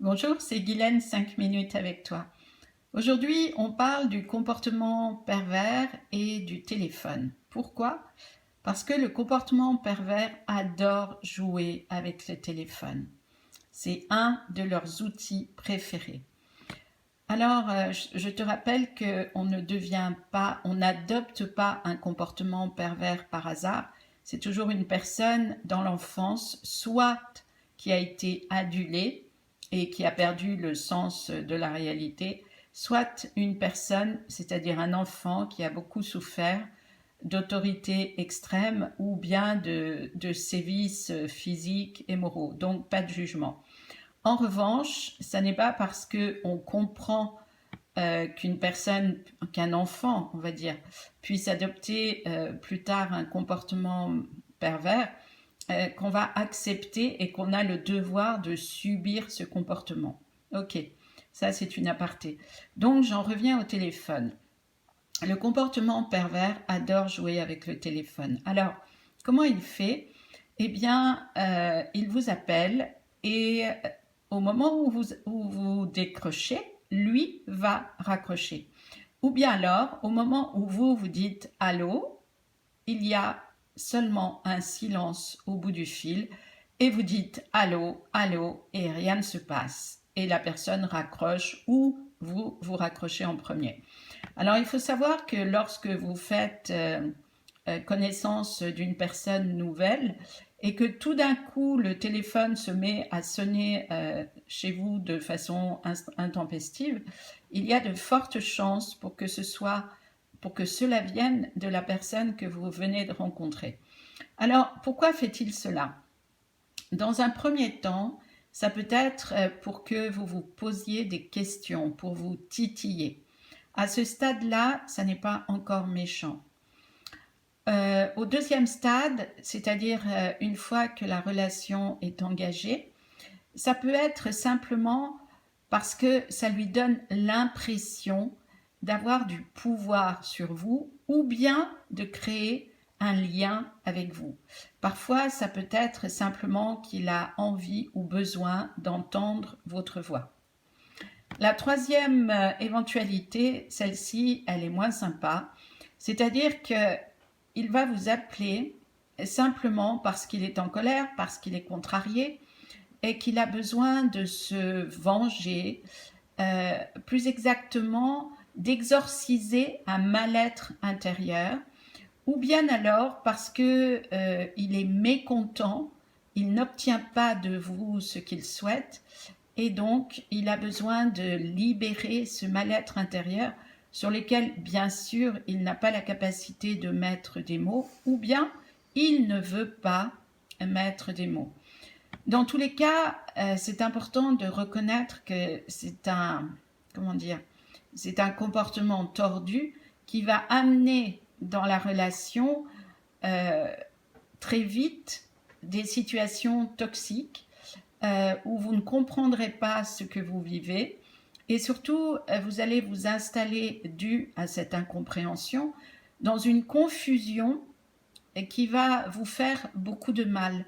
Bonjour, c'est Guylaine, 5 minutes avec toi. Aujourd'hui, on parle du comportement pervers et du téléphone. Pourquoi? Parce que le comportement pervers adore jouer avec le téléphone. C'est un de leurs outils préférés. Alors, je te rappelle qu'on ne devient pas, on n'adopte pas un comportement pervers par hasard. C'est toujours une personne dans l'enfance, soit qui a été adulée et qui a perdu le sens de la réalité, soit une personne, c'est-à-dire un enfant qui a beaucoup souffert d'autorité extrême ou bien de sévices physiques et moraux. Donc, pas de jugement. En revanche, ça n'est pas parce qu'on comprend qu'une personne, qu'un enfant, on va dire, puisse adopter plus tard un comportement pervers, qu'on va accepter et qu'on a le devoir de subir ce comportement. Ok, ça c'est une aparté. Donc j'en reviens au téléphone. Le comportement pervers adore jouer avec le téléphone. Alors, comment il fait? Eh bien, il vous appelle et au moment où vous décrochez, lui va raccrocher. Ou bien alors, au moment où vous dites allô, il y a seulement un silence au bout du fil et vous dites allô, allô et rien ne se passe. Et la personne raccroche ou vous raccrochez en premier. Alors il faut savoir que lorsque vous faites connaissance d'une personne nouvelle et que tout d'un coup le téléphone se met à sonner chez vous de façon intempestive, il y a de fortes chances pour que cela vienne de la personne que vous venez de rencontrer. Alors pourquoi fait-il cela? Dans un premier temps, ça peut être pour que vous vous posiez des questions, pour vous titiller. À ce stade-là, ça n'est pas encore méchant. Au deuxième stade, c'est-à-dire une fois que la relation est engagée, ça peut être simplement parce que ça lui donne l'impression d'avoir du pouvoir sur vous ou bien de créer un lien avec vous. Parfois, ça peut être simplement qu'il a envie ou besoin d'entendre votre voix. La troisième éventualité, celle-ci, elle est moins sympa, c'est-à-dire qu'il va vous appeler simplement parce qu'il est en colère, parce qu'il est contrarié et qu'il a besoin de se venger, plus exactement d'exorciser un mal-être intérieur, ou bien alors parce que il est mécontent, il n'obtient pas de vous ce qu'il souhaite et donc il a besoin de libérer ce mal-être intérieur sur lequel, bien sûr, il n'a pas la capacité de mettre des mots, ou bien il ne veut pas mettre des mots. Dans tous les cas, c'est important de reconnaître que comment dire, c'est un comportement tordu qui va amener dans la relation euh, très vite des situations toxiques où vous ne comprendrez pas ce que vous vivez et surtout vous allez vous installer dû à cette incompréhension dans une confusion qui va vous faire beaucoup de mal.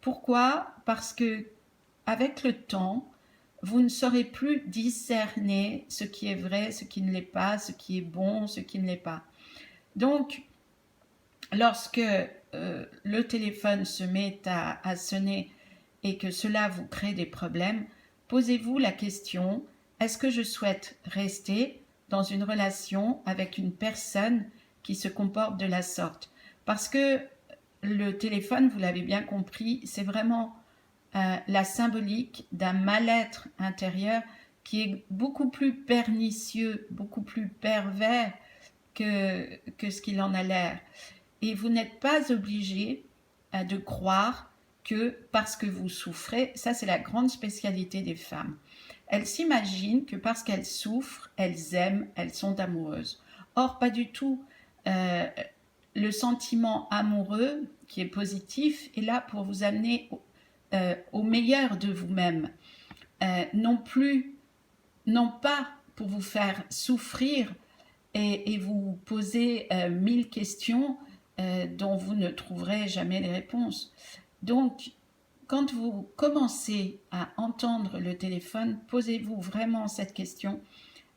Pourquoi? Parce que avec le temps, vous ne saurez plus discerner ce qui est vrai, ce qui ne l'est pas, ce qui est bon, ce qui ne l'est pas. Donc, lorsque le téléphone se met à sonner et que cela vous crée des problèmes, posez-vous la question, est-ce que je souhaite rester dans une relation avec une personne qui se comporte de la sorte? Parce que le téléphone, vous l'avez bien compris, c'est vraiment la symbolique d'un mal-être intérieur qui est beaucoup plus pernicieux, beaucoup plus pervers que ce qu'il en a l'air. Et vous n'êtes pas obligé de croire que parce que vous souffrez, ça c'est la grande spécialité des femmes. Elles s'imaginent que parce qu'elles souffrent, elles aiment, elles sont amoureuses. Or, pas du tout. Euh, le sentiment amoureux, qui est positif, est là pour vous amener au meilleur de vous-même. Non plus, non pas pour vous faire souffrir et vous poser 1000 questions dont vous ne trouverez jamais les réponses. Donc, quand vous commencez à entendre le téléphone, posez-vous vraiment cette question.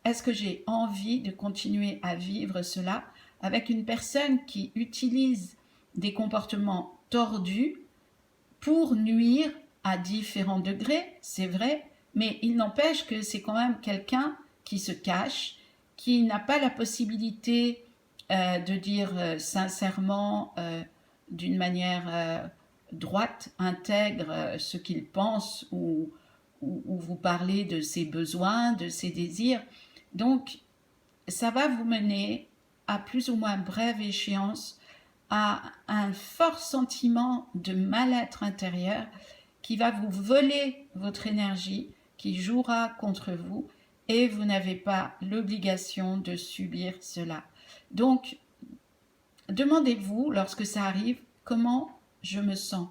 Est-ce que j'ai envie de continuer à vivre cela avec une personne qui utilise des comportements tordus pour nuire à différents degrés, c'est vrai, mais il n'empêche que c'est quand même quelqu'un qui se cache, qui n'a pas la possibilité de dire sincèrement, d'une manière droite, intègre, ce qu'il pense ou vous parler de ses besoins, de ses désirs. Donc, ça va vous mener à plus ou moins brève échéance à un fort sentiment de mal-être intérieur qui va vous voler votre énergie, qui jouera contre vous et vous n'avez pas l'obligation de subir cela. Donc, demandez-vous lorsque ça arrive, comment je me sens?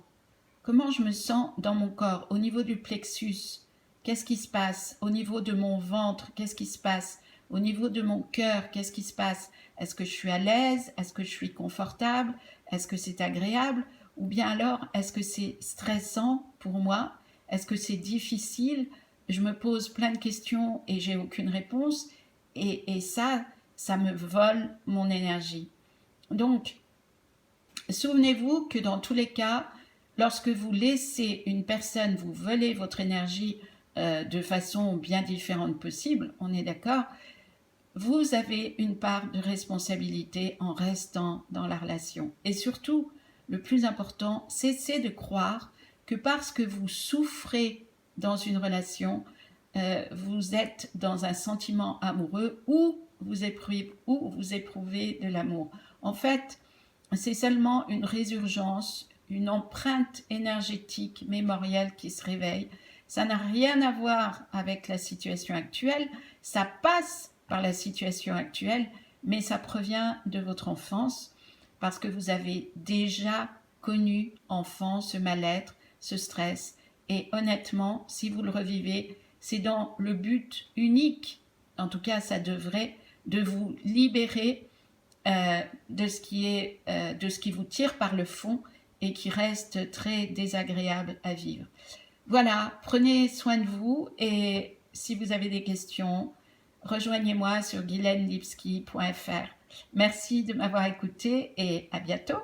Comment je me sens dans mon corps, au niveau du plexus? Qu'est-ce qui se passe? Au niveau de mon ventre, qu'est-ce qui se passe? Au niveau de mon cœur, qu'est-ce qui se passe? Est-ce que je suis à l'aise? Est-ce que je suis confortable? Est-ce que c'est agréable? Ou bien alors, est-ce que c'est stressant pour moi? Est-ce que c'est difficile? Je me pose plein de questions et j'ai aucune réponse. Et ça me vole mon énergie. Donc, souvenez-vous que dans tous les cas, lorsque vous laissez une personne vous voler votre énergie de façon bien différente possible, on est d'accord, vous avez une part de responsabilité en restant dans la relation. Et surtout, le plus important, cessez de croire que parce que vous souffrez dans une relation, vous êtes dans un sentiment amoureux ou vous éprouvez de l'amour. En fait, c'est seulement une résurgence, une empreinte énergétique mémorielle qui se réveille. Ça n'a rien à voir avec la situation actuelle, ça passe par la situation actuelle, mais ça provient de votre enfance, parce que vous avez déjà connu enfant ce mal-être, ce stress, et honnêtement, si vous le revivez, c'est dans le but unique, en tout cas ça devrait, de vous libérer de ce qui vous tire par le fond et qui reste très désagréable à vivre. Voilà, prenez soin de vous et si vous avez des questions, rejoignez-moi sur guylainelipski.fr. Merci de m'avoir écouté et à bientôt.